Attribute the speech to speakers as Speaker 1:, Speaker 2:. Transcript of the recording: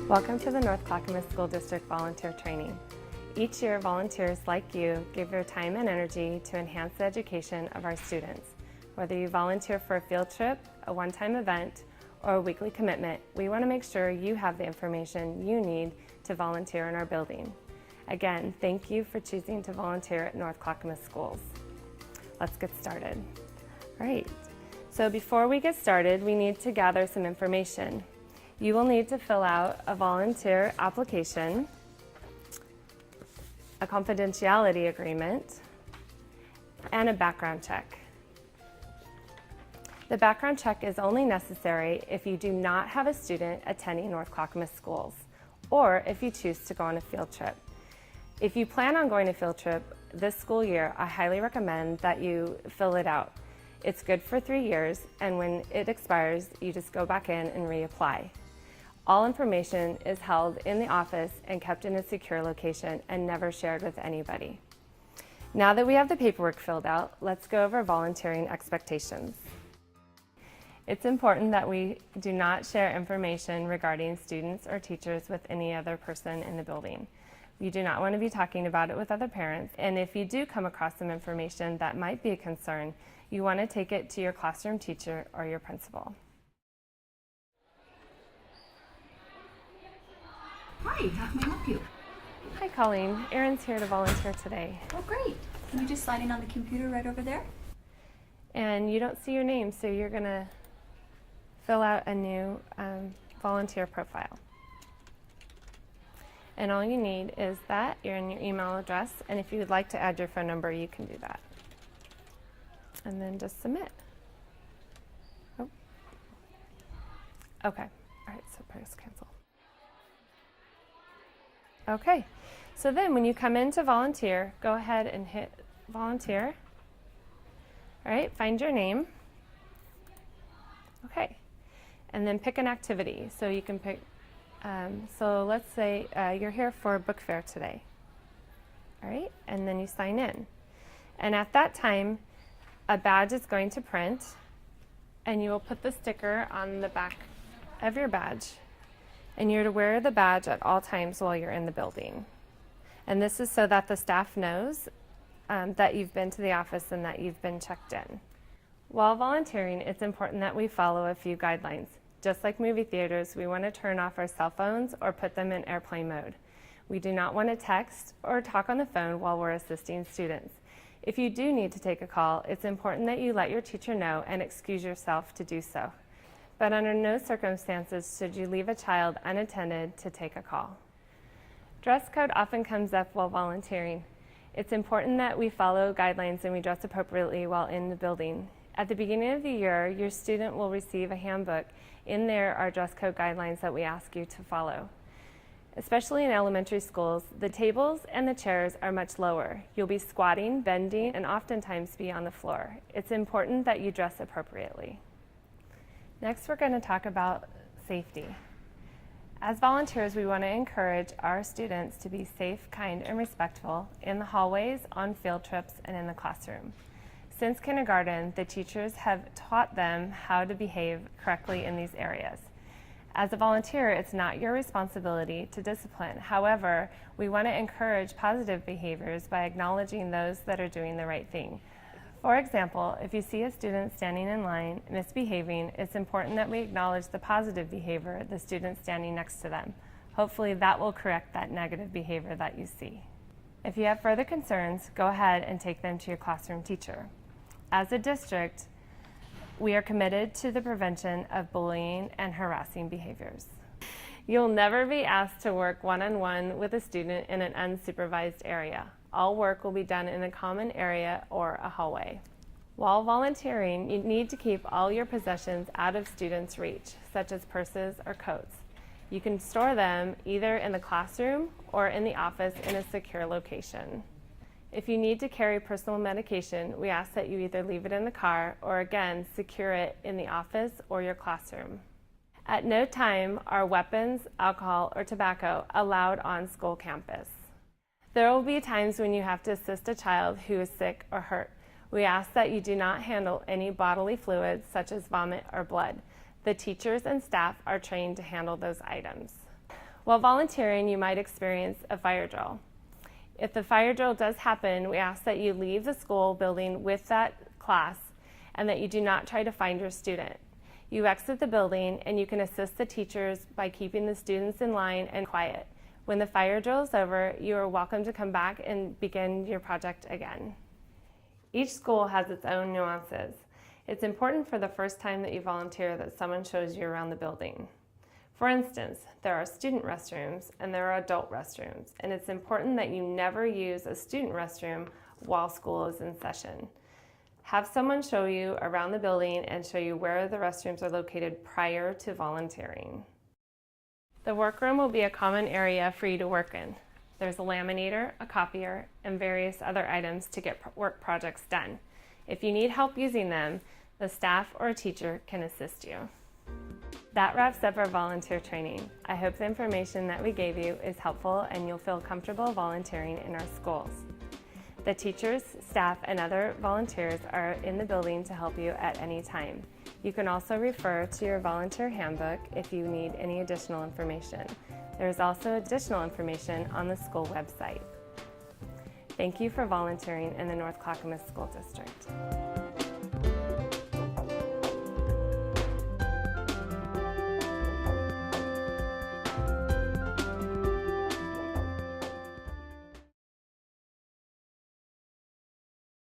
Speaker 1: Welcome to the North Clackamas School District Volunteer Training. Each year, volunteers like you give their time and energy to enhance the education of our students. Whether you volunteer for a field trip, a one-time event, or a weekly commitment, we want to make sure you have the information you need to volunteer in our building. Again, thank you for choosing to volunteer at North Clackamas Schools. Let's get started. All right, so before we get started, we need to gather some information. You will need to fill out a volunteer application, a confidentiality agreement, and a background check. The background check is only necessary if you do not have a student attending North Clackamas schools, or if you choose to go on a field trip. If you plan on going on a field trip this school year, I highly recommend that you fill it out. It's good for 3 years, and when it expires, you just go back in and reapply. All information is held in the office and kept in a secure location and never shared with anybody. Now that we have the paperwork filled out, let's go over volunteering expectations. It's important that we do not share information regarding students or teachers with any other person in the building. You do not want to be talking about it with other parents, and if you do come across some information that might be a concern, you want to take it to your classroom teacher or your principal.
Speaker 2: Hi, how can I help you?
Speaker 1: Hi Colleen, Erin's here to volunteer today.
Speaker 2: Oh great. Can you just slide in on the computer right over there?
Speaker 1: And you don't see your name, so you're going to fill out a new volunteer profile. And all you need is that, your email address, and if you would like to add your phone number, you can do that. And then just submit. Oh. Okay, all right, so press cancel. Okay, so then when you come in to volunteer, go ahead and hit volunteer. All right, find your name. Okay, and then pick an activity. So you can pick, so let's say you're here for a book fair today. All right, and then you sign in. And at that time, a badge is going to print, and you will put the sticker on the back of your badge. And you're to wear the badge at all times while you're in the building. And this is so that the staff knows that you've been to the office and that you've been checked in. While volunteering, it's important that we follow a few guidelines. Just like movie theaters, we want to turn off our cell phones or put them in airplane mode. We do not want to text or talk on the phone while we're assisting students. If you do need to take a call, it's important that you let your teacher know and excuse yourself to do so. But under no circumstances should you leave a child unattended to take a call. Dress code often comes up while volunteering. It's important that we follow guidelines and we dress appropriately while in the building. At the beginning of the year, your student will receive a handbook. In there are dress code guidelines that we ask you to follow. Especially in elementary schools, the tables and the chairs are much lower. You'll be squatting, bending, and oftentimes be on the floor. It's important that you dress appropriately. Next, we're going to talk about safety. As volunteers, we want to encourage our students to be safe, kind, and respectful in the hallways, on field trips, and in the classroom. Since kindergarten, the teachers have taught them how to behave correctly in these areas. As a volunteer, it's not your responsibility to discipline. However, we want to encourage positive behaviors by acknowledging those that are doing the right thing. For example, if you see a student standing in line misbehaving, it's important that we acknowledge the positive behavior of the student standing next to them. Hopefully that will correct that negative behavior that you see. If you have further concerns, go ahead and take them to your classroom teacher. As a district, we are committed to the prevention of bullying and harassing behaviors. You'll never be asked to work one-on-one with a student in an unsupervised area. All work will be done in a common area or a hallway. While volunteering, you need to keep all your possessions out of students' reach, such as purses or coats. You can store them either in the classroom or in the office in a secure location. If you need to carry personal medication, we ask that you either leave it in the car or again, secure it in the office or your classroom. At no time are weapons, alcohol, or tobacco allowed on school campus. There will be times when you have to assist a child who is sick or hurt. We ask that you do not handle any bodily fluids such as vomit or blood. The teachers and staff are trained to handle those items. While volunteering, you might experience a fire drill. If the fire drill does happen, we ask that you leave the school building with that class and that you do not try to find your student. You exit the building and you can assist the teachers by keeping the students in line and quiet. When the fire drill is over, you are welcome to come back and begin your project again. Each school has its own nuances. It's important for the first time that you volunteer that someone shows you around the building. For instance, there are student restrooms and there are adult restrooms, and it's important that you never use a student restroom while school is in session. Have someone show you around the building and show you where the restrooms are located prior to volunteering. The workroom will be a common area for you to work in. There's a laminator, a copier, and various other items to get work projects done. If you need help using them, the staff or a teacher can assist you. That wraps up our volunteer training. I hope the information that we gave you is helpful and you'll feel comfortable volunteering in our schools. The teachers, staff, and other volunteers are in the building to help you at any time. You can also refer to your volunteer handbook if you need any additional information. There is also additional information on the school website. Thank you for volunteering in the North Clackamas School District.